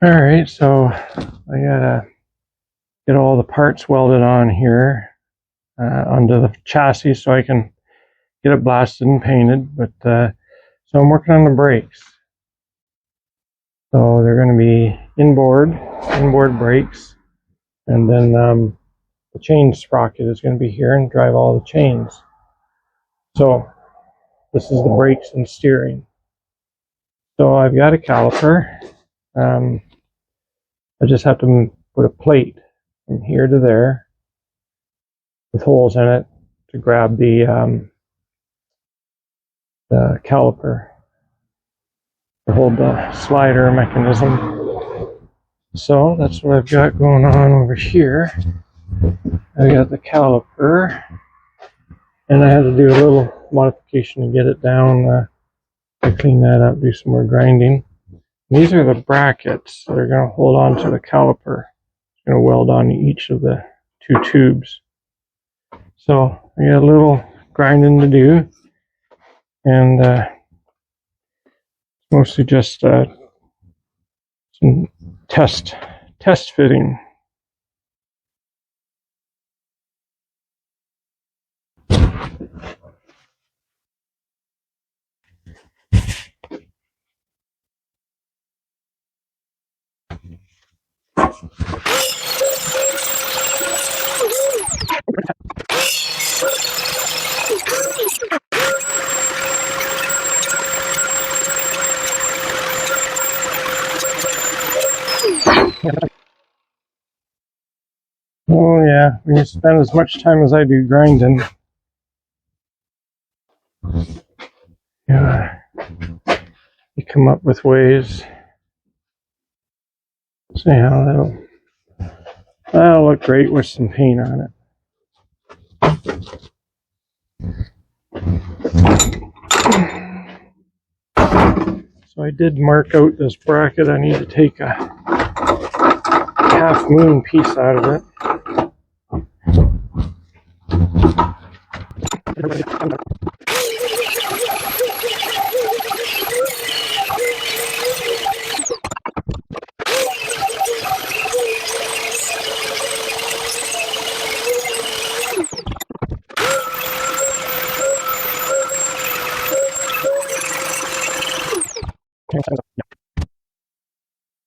Alright, so I gotta get all the parts welded on here onto the chassis so I can get it blasted and painted. But so I'm working on the brakes. So they're going to be inboard brakes, and then the chain sprocket is going to be here and drive all the chains. So this is the brakes and steering. So I've got a caliper. I just have to put a plate from here to there with holes in it to grab the caliper to hold the slider mechanism. So that's what I've got going on over here. I got the caliper, and I had to do a little modification to get it down. I clean that up, do some more grinding. These are the brackets that are going to hold on to the caliper. It's going to weld on each of the two tubes. So I got a little grinding to do, and mostly just some test fitting. Oh yeah, when you spend as much time as I do grinding, yeah, you come up with ways. So yeah, that'll look great with some paint on it. So I did mark out this bracket. I need to take a half moon piece out of it.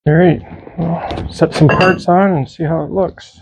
All right, well, set some parts on and see how it looks.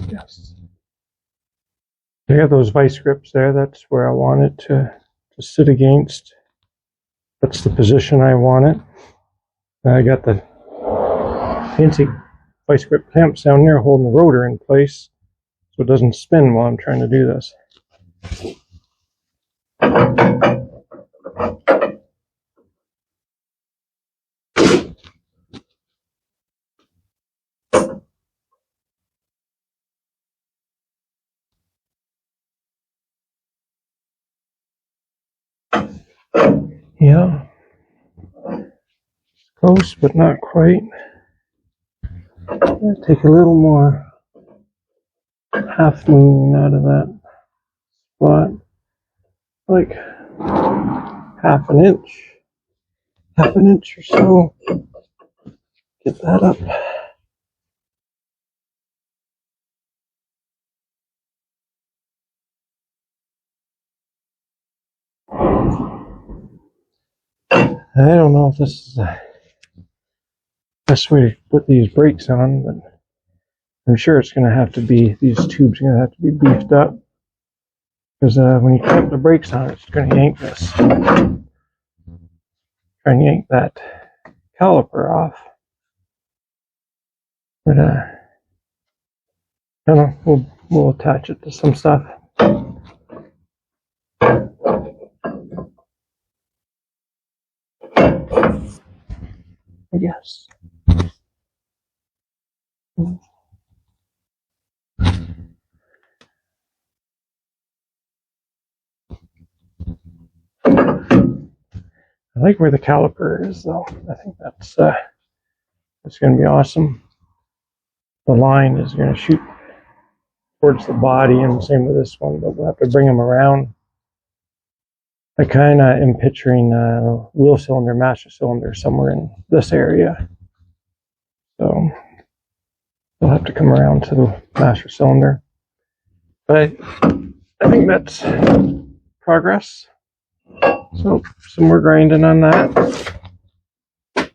Yes. I got those vice grips there. That's where I want it to sit against. That's the position I want it. And I got the fancy vice grip clamps down there holding the rotor in place so it doesn't spin while I'm trying to do this. Yeah, close but not quite. Take a little more half moon out of that spot, like half an inch or so. Get that up. I don't know if this is the best way to put these brakes on, but I'm sure it's going to have to be, these tubes are going to have to be beefed up, because when you clamp the brakes on, it's going to yank this. Try and yank that caliper off. But I don't know, we'll attach it to some stuff. I guess. I like where the caliper is, though. I think that's going to be awesome. The line is going to shoot towards the body, and same with this one, but we'll have to bring them around. I kind of am picturing wheel cylinder, master cylinder somewhere in this area. So we'll have to come around to the master cylinder. But I think that's progress. So some more grinding on that.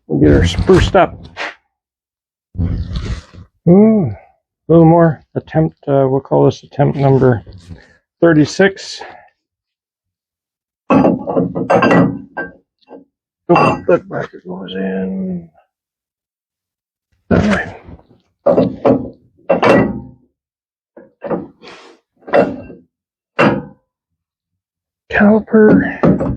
We'll get her spruced up. A little more attempt, we'll call this attempt number 36. Oh, that bracket goes in that way. Caliper.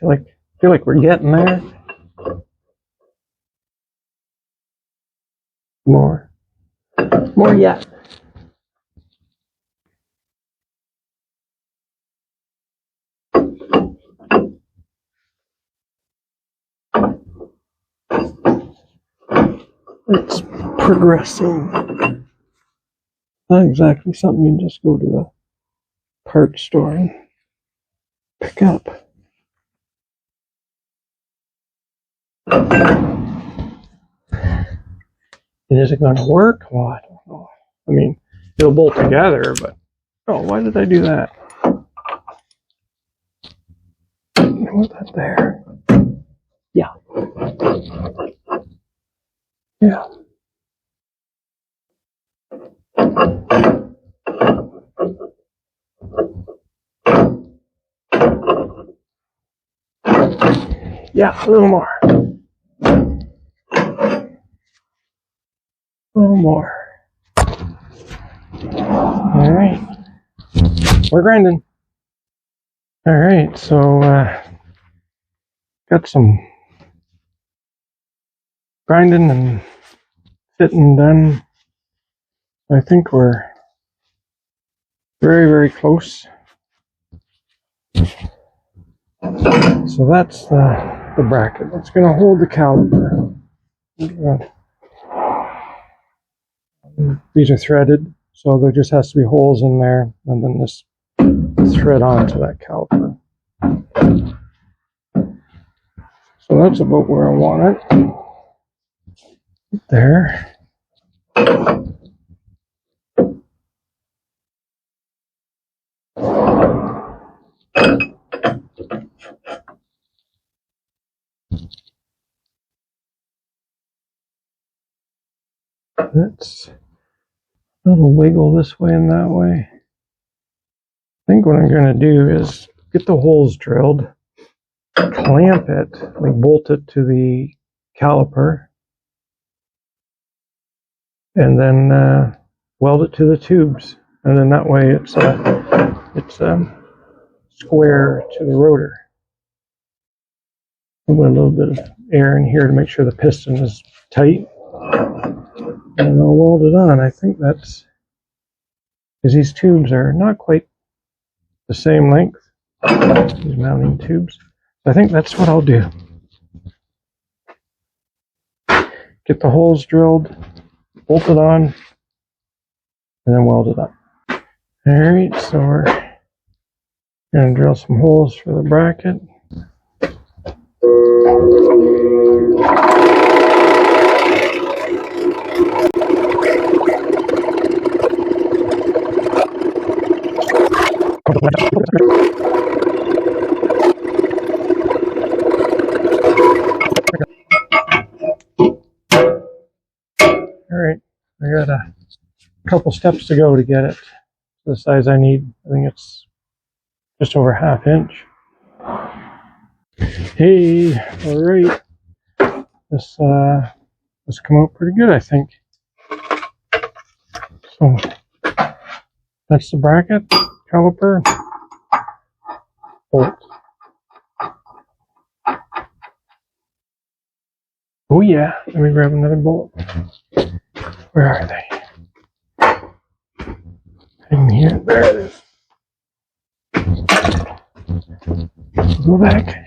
I feel like we're getting there. More yet. It's progressing. Not exactly something you can just go to the parts store and pick up. Is it going to work? Well, I don't know. I mean, it'll bolt together, but oh, why did I do that? Was that there? Yeah. Yeah. Yeah, a little more. A little more. All right. We're grinding. All right, so got some grinding and fitting done. I think we're very, very close. So that's the bracket. It's going to hold the caliper. These are threaded, so there just has to be holes in there, and then this thread onto that caliper. So that's about where I want it. There. That's a little wiggle this way and that way. I think what I'm going to do is get the holes drilled, clamp it, like bolt it to the caliper, and then weld it to the tubes, and then that way it's square to the rotor. I'll put a little bit of air in here to make sure the piston is tight, and I'll weld it on. I think that's because these tubes are not quite the same length, these mounting tubes. I think that's what I'll do. Get the holes drilled, bolt it on, and then weld it up. Alright, so we're going to drill some holes for the bracket. Alright, I got a couple steps to go to get it to the size I need. I think it's just over 1/2 inch. Hey, all right. This come out pretty good, I think. So that's the bracket, caliper, bolt. Oh yeah, let me grab another bolt. Where are they? In here, there it is. Go back.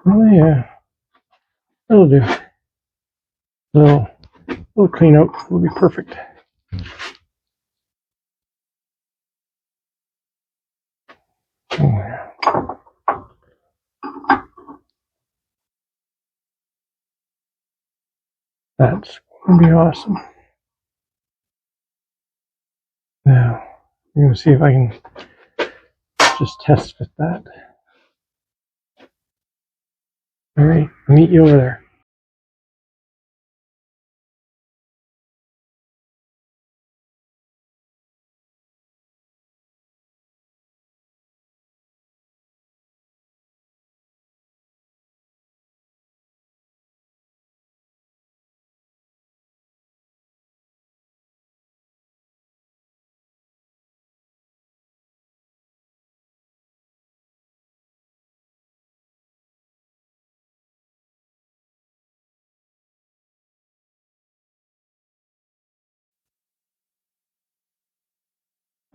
Oh yeah, that'll do. Little clean out will be perfect. Oh yeah. That's gonna be awesome. Now, I'm gonna see if I can just test fit that. All right, I'll meet you over there.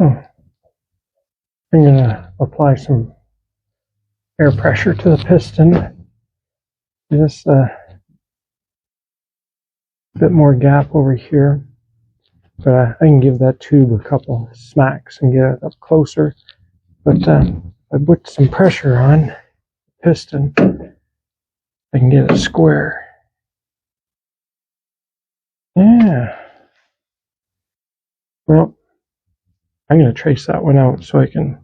Oh, I'm gonna apply some air pressure to the piston. Just a bit more gap over here, but I can give that tube a couple smacks and get it up closer. But I put some pressure on the piston, I can get it square. Yeah. Well, I'm going to trace that one out so I can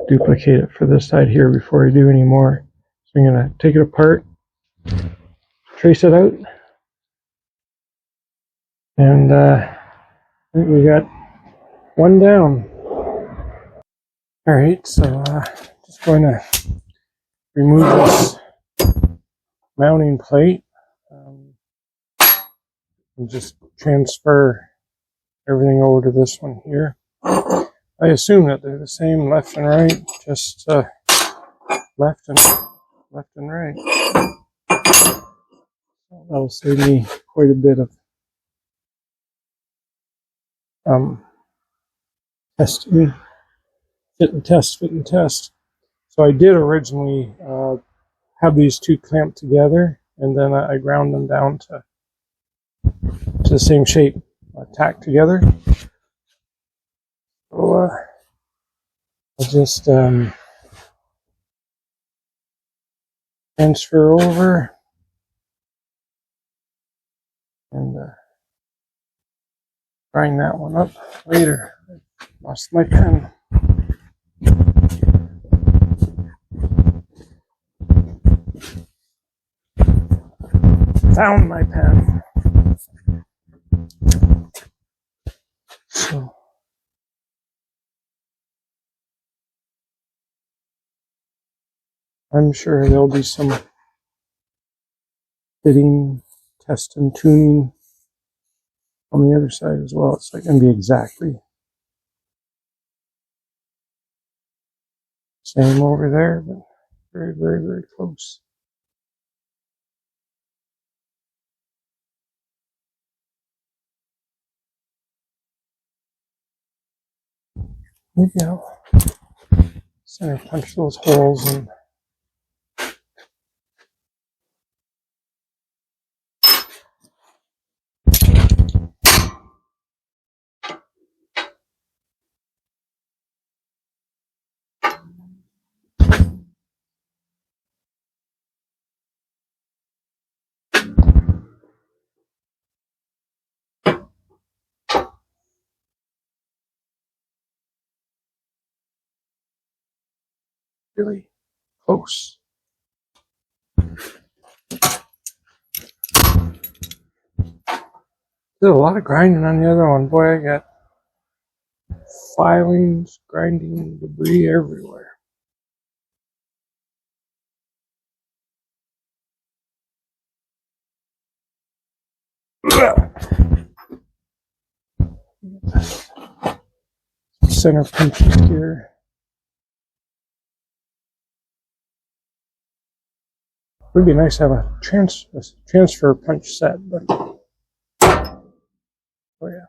duplicate it for this side here before I do any more. So I'm going to take it apart, trace it out, and I think we got one down. All right, so just going to remove this mounting plate and just transfer everything over to this one here. I assume that they're the same left and right, just left and right. That'll save me quite a bit of testing, fit and test. So I did originally have these two clamped together, and then I ground them down to the same shape, tacked together. So I'll just transfer over and grind that one up later. I lost my pen. Found my pen. So I'm sure there'll be some fitting, test, and tuning on the other side as well. It's not going to be exactly same over there, but very, very, very close. Maybe I'll center punch those holes and really close. Did a lot of grinding on the other one. Boy, I got filings, grinding, debris everywhere. Center pinches here. Would be nice to have a transfer punch set, but oh yeah.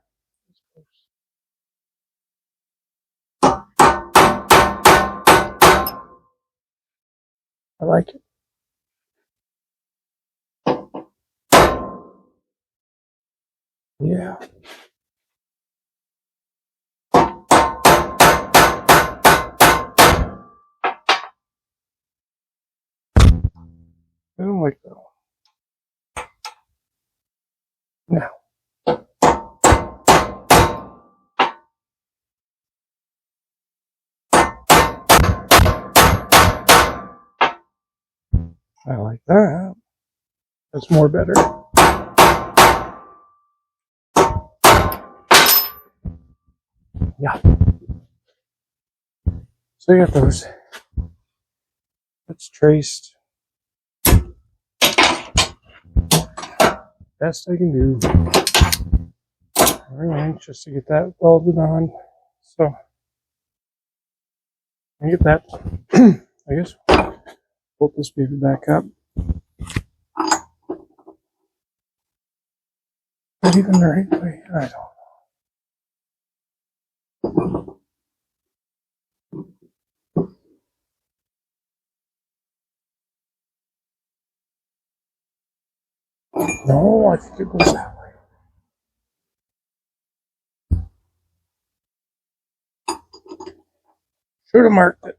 I like it. Yeah. I don't like that one. Now. I like that. That's more better. Yeah. So you got those. That's traced. Best I can do. I'm really anxious to get that welded on. So I get that. I guess bolt this baby back up. Not even the right way. I don't know. No, I think it goes that way. Should have marked it.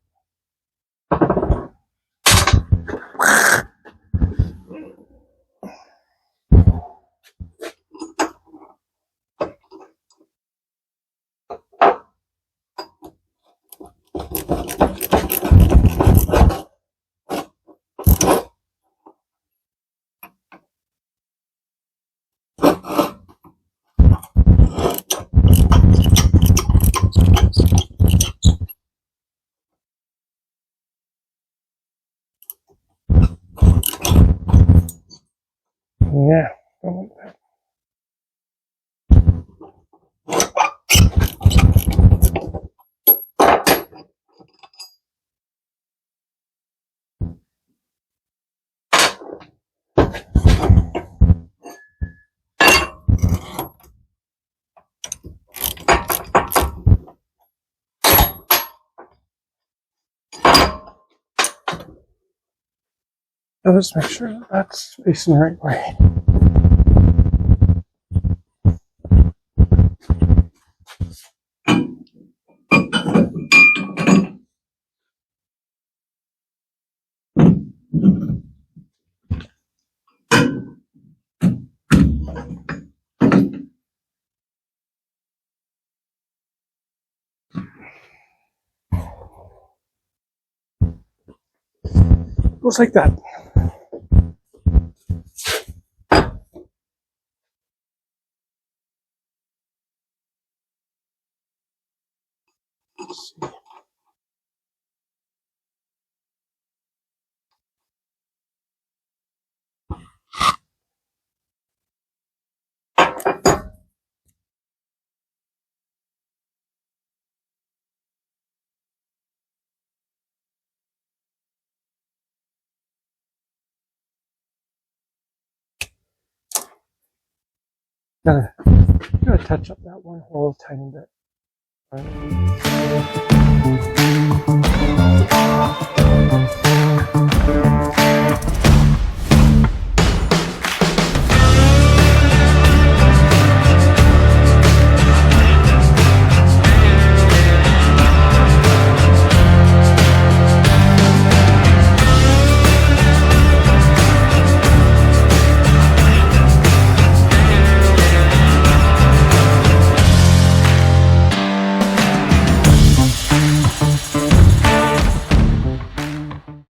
Yeah, don't want that. Now let's make sure that that's facing the right way. Goes like that. Let's see. Gotta touch up that one hole a tiny bit.